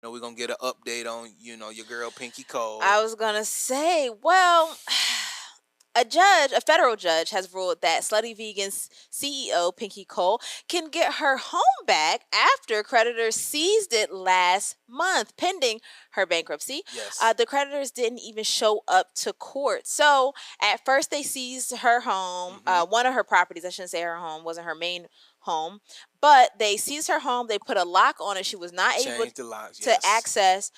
know, we're gonna get an update on, your girl Pinky Cole. I was gonna say, well, a federal judge, has ruled that Slutty Vegan's CEO, Pinky Cole, can get her home back after creditors seized it last month, pending her bankruptcy. Yes. The creditors didn't even show up to court. So at first, they seized her home, Mm-hmm. one of her properties. I shouldn't say her home, wasn't her main home, but they seized her home. They put a lock on it. She was not able Change the locks. to Yes. access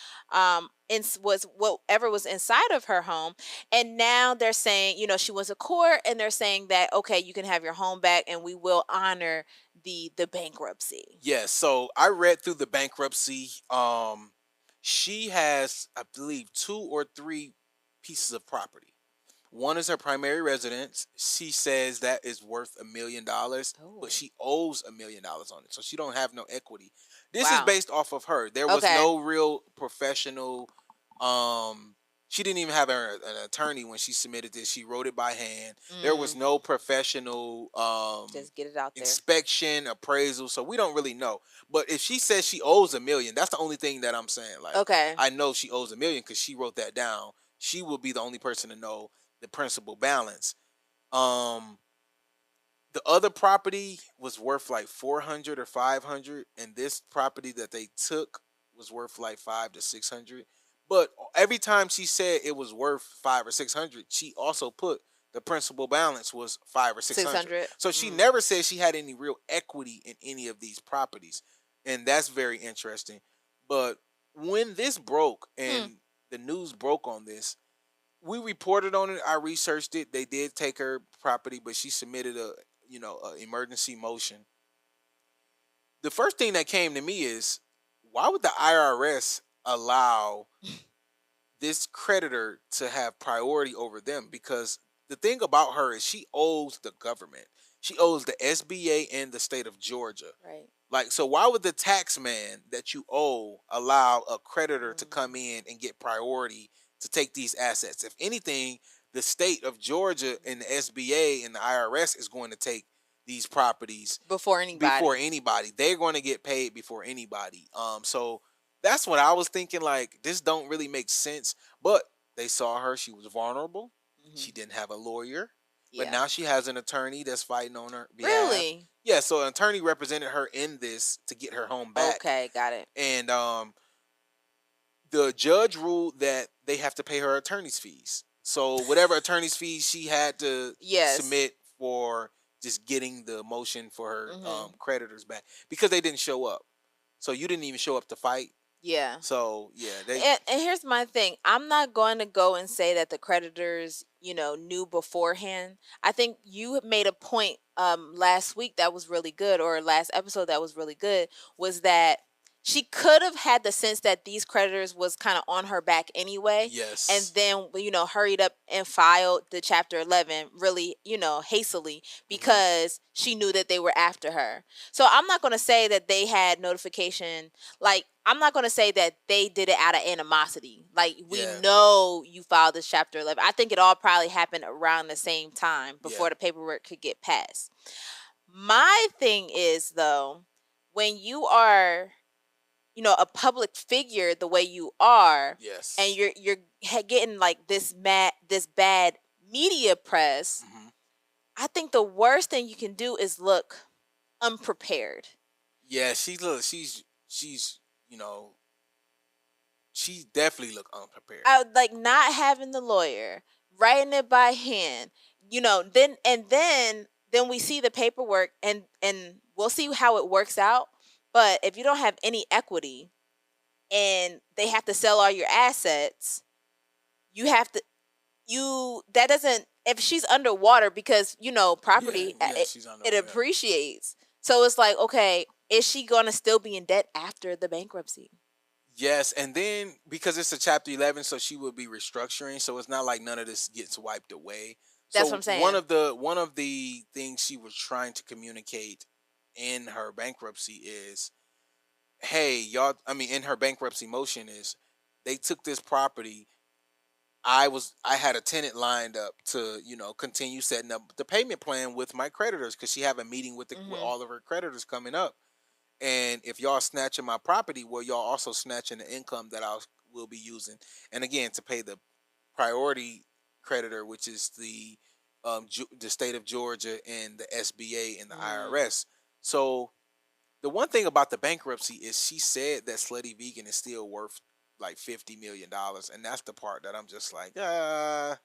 was whatever was inside of her home. And now they're saying, she went to court, and they're saying that, okay, you can have your home back, and we will honor the bankruptcy. Yes. So I read through the bankruptcy. She has, I believe, 2 or 3 pieces of property. One is her primary residence. She says that is worth $1 million, but Oh, she owes $1 million on it, so she don't have no equity. This is wow. based off of her. There was Okay. no real professional. Um, she didn't even have an attorney when she submitted this. She wrote it by hand. There was Mm, no professional just get it out there. inspection, appraisal, so we don't really know. But if she says she owes $1 million, that's the only thing that I'm saying. Like, Okay. I know she owes $1 million because she wrote that down. She will be the only person to know the principal balance. Um, the other property was worth like 400 or 500, and this property that they took was worth like 5 to 600. But every time she said it was worth 5 or 600, she also put the principal balance was 5 or 600. 600. So she never said she had any real equity in any of these properties, and that's very interesting. But when this broke Hmm. and the news broke on this, we reported on it. I researched it. They did take her property, but she submitted a emergency motion. The first thing that came to me is, why would the IRS allow this creditor to have priority over them? Because the thing about her is she owes the government. She owes the SBA and the state of Georgia. Right. Like, so why would the tax man that you owe allow a creditor to come Mm. in and get priority to take these assets? If anything, the state of Georgia and the SBA and the IRS is going to take these properties Before before anybody. anybody. They're going to get paid before anybody. So that's what I was thinking. Like, this don't really make sense. But they saw her; she was vulnerable. She Hmm. didn't have a lawyer, but Yeah. now she has an attorney that's fighting on her behalf. Really? Yeah, so an attorney represented her in this to get her home back, Okay, got it. and the judge ruled that they have to pay her attorney's fees. So whatever attorney's fees she had to Yes. submit for just getting the motion for her Hmm. creditors back, because they didn't show up. So you didn't even show up to fight. Yeah. So yeah, they And here's my thing. I'm not going to go and say that the creditors, knew beforehand. I think you made a point last week that was really good, or last episode that was really good, was that she could have had the sense that these creditors was kind of on her back anyway, and yes. then hurried up and filed the chapter 11 really, hastily, Hmm. because she knew that they were after her. So I'm not going to say that they had notification. Like, I'm not going to say that they did it out of animosity. Like, we Yeah. know you filed this chapter 11. I think it all probably happened around the same time Yeah. before the paperwork could get passed. My thing is, though, when you are, a public figure the way you are, and Yes. you're getting like this bad media press, Hmm. I think the worst thing you can do is look unprepared. Yeah. She's you know she definitely looked unprepared. I like not having the lawyer, writing it by hand, then we see the paperwork, and we'll see how it works out. But if you don't have any equity, and they have to sell all your assets, you have to you that doesn't if she's underwater, because Yeah. property, Yeah. She's on the. it Yeah. appreciates. So it's like, okay, is she going to still be in debt after the bankruptcy? Yes, and then because it's a Chapter 11, so she will be restructuring. So it's not like none of this gets wiped away. That's what So I'm one saying. of the things she was trying to communicate in her bankruptcy is, hey, y'all. I mean, in her bankruptcy motion is, they took this property. I had a tenant lined up to continue setting up the payment plan with my creditors, because she have a meeting with with Mhm. all of her creditors coming up. And if y'all snatching my property, well, y'all also snatching the income that I will be using, and again, to pay the priority creditor, which is the state of Georgia and the SBA and the Mm. IRS. So the one thing about the bankruptcy is she said that Slutty Vegan is still worth like $50 million, and that's the part that I'm just like, Yeah.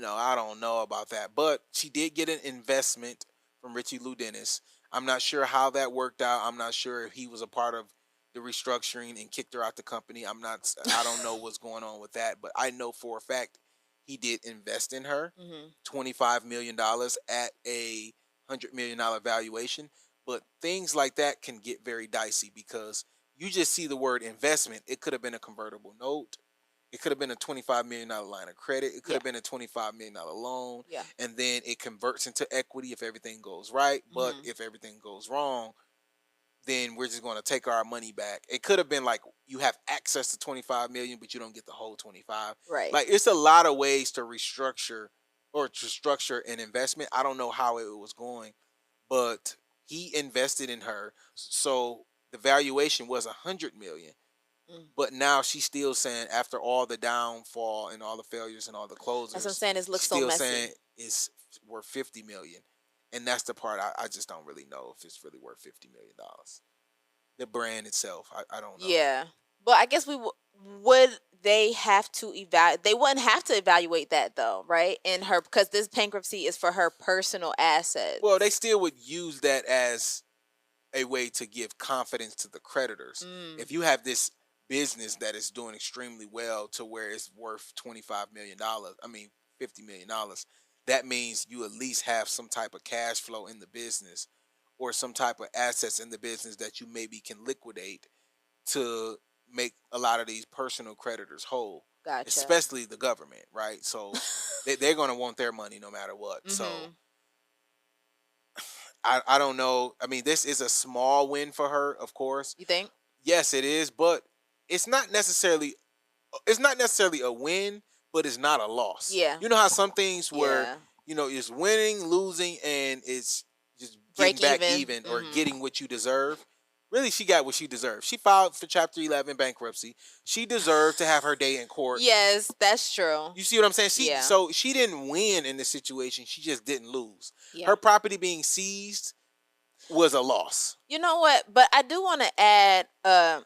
I don't know about that. But she did get an investment from Richie Lou Dennis. I'm not sure how that worked out. I'm not sure if he was a part of the restructuring and kicked her out the company. I don't know what's going on with that, but I know for a fact he did invest in her Hmm. $25 million at a $100 million valuation. But things like that can get very dicey because you just see the word investment. It could have been a convertible note. It could have been a $25 million line of credit. It could Yeah. have been a $25 million loan. Yeah. And then it converts into equity if everything goes right. But Hmm. if everything goes wrong, then we're just going to take our money back. It could have been like you have access to 25 million, but you don't get the whole 25. Right. Like it's a lot of ways to restructure or to structure an investment. I don't know how it was going, but he invested in her. So the valuation was 100 million. Mm. But now she's still saying after all the downfall and all the failures and all the That's what I'm closers, saying. This she's looks so still saying messy. it's worth 50 million. And that's the part I just don't really know if it's really worth $50 million. The brand itself, I don't know. Yeah. But I guess would they have to evaluate? They wouldn't have to evaluate that though, right? In her, because this bankruptcy is for her personal Well, they assets. still would use that as a way to give confidence to the creditors. Mm. If you have this business that is doing extremely well to where it's worth $25 million, I mean $50 million, that means you at least have some type of cash flow in the business or some type of assets in the business that you maybe can liquidate to make a lot of these personal creditors whole, Gotcha. especially the government, right? So they're going to want their money no matter what. So Hmm. I don't know. I mean, this is a small win for her, of course. You think? Yes, it is, but it's not necessarily it's not necessarily a win, but it's not a loss. Yeah. You know how some things where Yeah. it's winning, losing, and it's just getting Break back even. even or Hmm. getting what you deserve. Really, she got what she deserved. She filed for Chapter 11 bankruptcy. She deserved to have her day in court. Yes, that's true. You see what I'm saying? Yeah. She didn't win in this situation. She just didn't lose. Yeah. Her property being seized was a loss. You know what? But I do want to add, and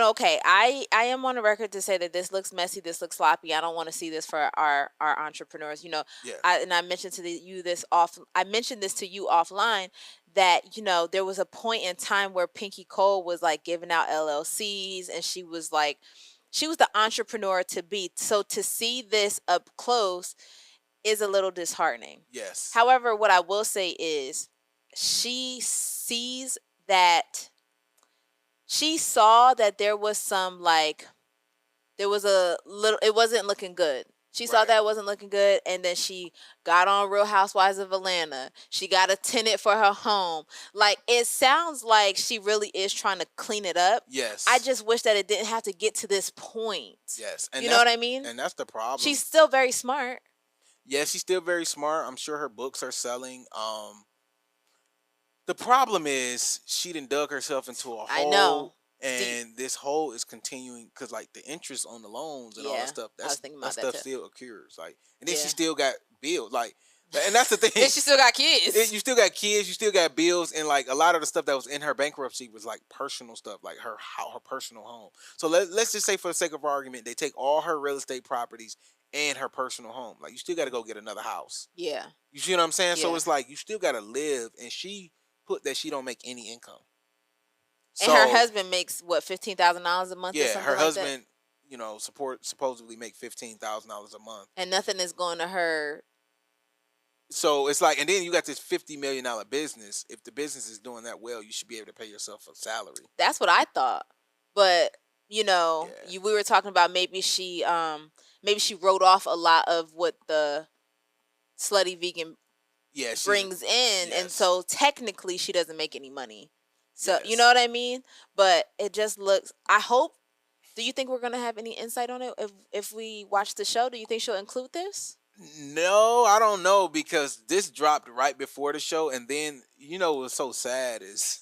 okay, I am on the record to say that this looks messy, this looks sloppy. I don't want to see this for our entrepreneurs. Yeah. I mentioned to you this off. I mentioned this to you offline that there was a point in time where Pinky Cole was like giving out LLCs, and she was like, she was the entrepreneur to be. So to see this up close is a little disheartening. Yes. However, what I will say is she sees that she saw that there was some like there was a little it wasn't looking good. She saw Right. that it wasn't looking good, and then she got on Real Housewives of Atlanta. She got a tenant for her home. Like, it sounds like she really is trying to clean it up. Yes. I just wish that it didn't have to get to this point. Yes. You know what I mean? And that's the problem. She's still very smart. Yeah, she's still very smart. I'm sure her books are selling. The problem is she done dug herself into a I know. hole, It's deep. and this hole is continuing because like the interest on the loans and all that Yeah. stuff. I was That's thinking that about that stuff too. still occurs. Like, and then she Yeah. still got bills. Like, and that's the thing. And she still got kids. You still got kids, you still got bills, and like a lot of the stuff that was in her bankruptcy was like personal stuff, like her personal home. So let's just say, for the sake of argument, they take all her real estate properties and her personal home. Like, you still got to go get another house. Yeah. You see what I'm saying? So Yeah. it's like you still got to live, and she put that she don't make any income. And her So husband makes what, $15,000 a month or yeah, something her like that, husband, supposedly make $15,000 a month. and nothing is going to her. So it's like, and then you got this $50 million business. If the business is doing that well, you should be able to pay yourself a salary. That's what I thought, but Yeah. we were talking about maybe she wrote off a lot of what the Slutty Vegan Yeah, she's brings in, and yes. so technically she doesn't make any money. So you Yes. know what I mean? But it just looks. I hope. Do you think we're gonna have any insight on it if we watch the show? Do you think she'll include this? No, I don't know, because this dropped right before the show, and then what's so sad is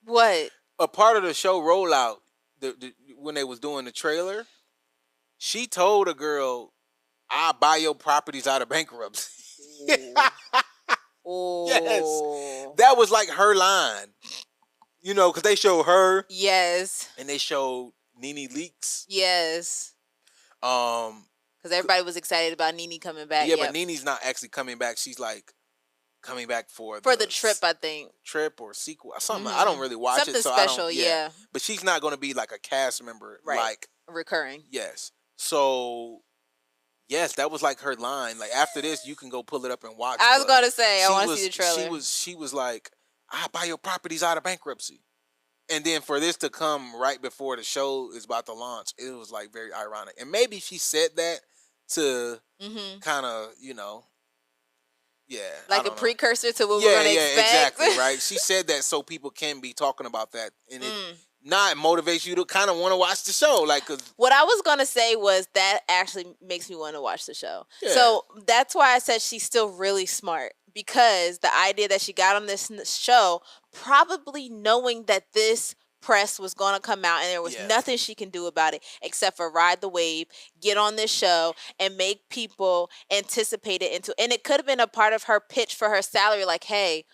What? A part of the show rollout, when they was doing the trailer, she told a girl, "I'll buy your properties out of bankruptcy." Ooh. Yes, Oh. that was like her line. You know, because they showed her Yes. and they showed Nene Leakes. Yes. Um, Because everybody was excited about Nene coming back. yeah, but Yep. Nene's not actually coming back. She's like coming back for the trip, I think. trip or sequel, something. I don't really watch Something it, so I don't. special, Yeah, yeah. but she's not going to be like a cast member. Right. Like, Recurring. yes. So yes, that was like her line. Like, after this, you can go pull it up and watch. I was But gonna say I she want to was see the trailer. she was like, "I buy your properties out of bankruptcy." And then for this to come right before the show is about to launch, it was like very ironic. And maybe she said that to kind of, yeah, I Like a don't know. precursor to what we're Yeah, gonna yeah, expect. exactly, right? She said that so people can be talking about that, and it Mm. not motivates you to kind of want to watch the show, like, cause What I was gonna say was that actually makes me want to watch the show. Yeah. So that's why I said she's still really smart, because the idea that she got on this show, probably knowing that this press was going to come out and there was Yeah. nothing she can do about it except for ride the wave, get on this show and make people anticipate it into, and it could have been a part of her pitch for her salary, like, hey,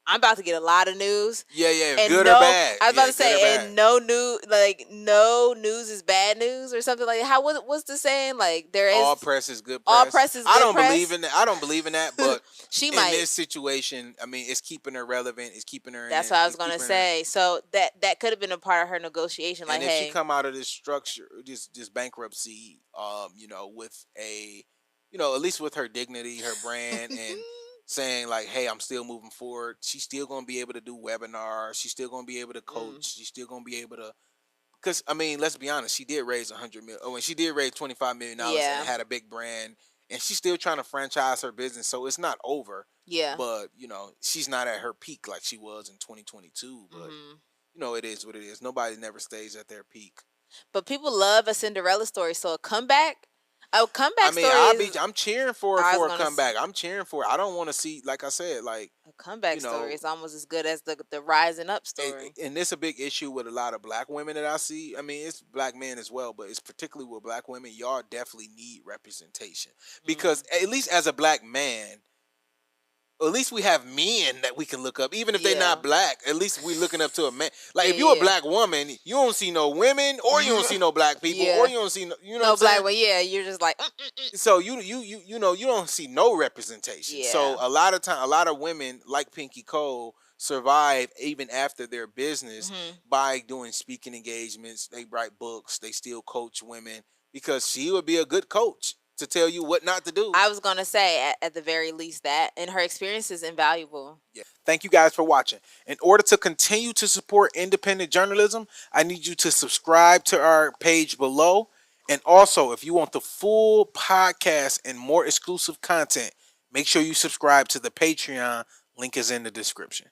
I'm about to get a lot of news. yeah, yeah, And good no, or bad. I was about Yeah, to good or say, bad. and no news, like no news is bad news or something like that. How what's the saying? Like, there is All press is good press. all press is I good don't press. believe in that. I don't believe in that, but She in might. this situation, I mean, it's keeping her relevant. It's keeping her. That's in, what I was it's gonna keeping her- say. So that could have been a part of her negotiation. Like, and if she hey, come out of this structure, this bankruptcy, with a, at least with her dignity, her brand, and saying like, hey, I'm still moving forward. She's still gonna be able to do webinars. She's still gonna be able to coach. She's still gonna be able to. Because I mean, let's be honest, she did raise $100 million. Oh, and she did raise $25 million Yeah. and had a big brand, and she's still trying to franchise her business. So it's not over. yeah, But she's not at her peak like she was in 2022. But it is what it is. Nobody never stays at their peak. but people love a Cinderella story. So a comeback I mean, story is I'm cheering for I her was for a gonna comeback. I'm cheering for it. I don't want to see, like I said, like a comeback you know, story is almost as good as the rising up story. and it's a big issue with a lot of black women that I see. I mean, it's black men as well, but it's particularly with black women. Y'all definitely need representation because at least as a black man, at least we have men that we can look up, even if they're Yeah. not black. At least we looking up to a man. Like, Yeah, if you're a yeah. black woman, you don't see no women, or you don't see no black people, Yeah. or you don't see no, No what I'm black saying? one, yeah. You're just like, So you don't see no representation. So Yeah. a lot of women like Pinky Cole survive even after their business by doing speaking engagements. They write books. They still coach women because she would be a good coach to tell you what not to do. I was gonna say at the very least that, and her experience is invaluable. Yeah. Thank you guys for watching. In order to continue to support independent journalism, I need you to subscribe to our page below. And also, if you want the full podcast and more exclusive content, make sure you subscribe to the Patreon. Link is in the description.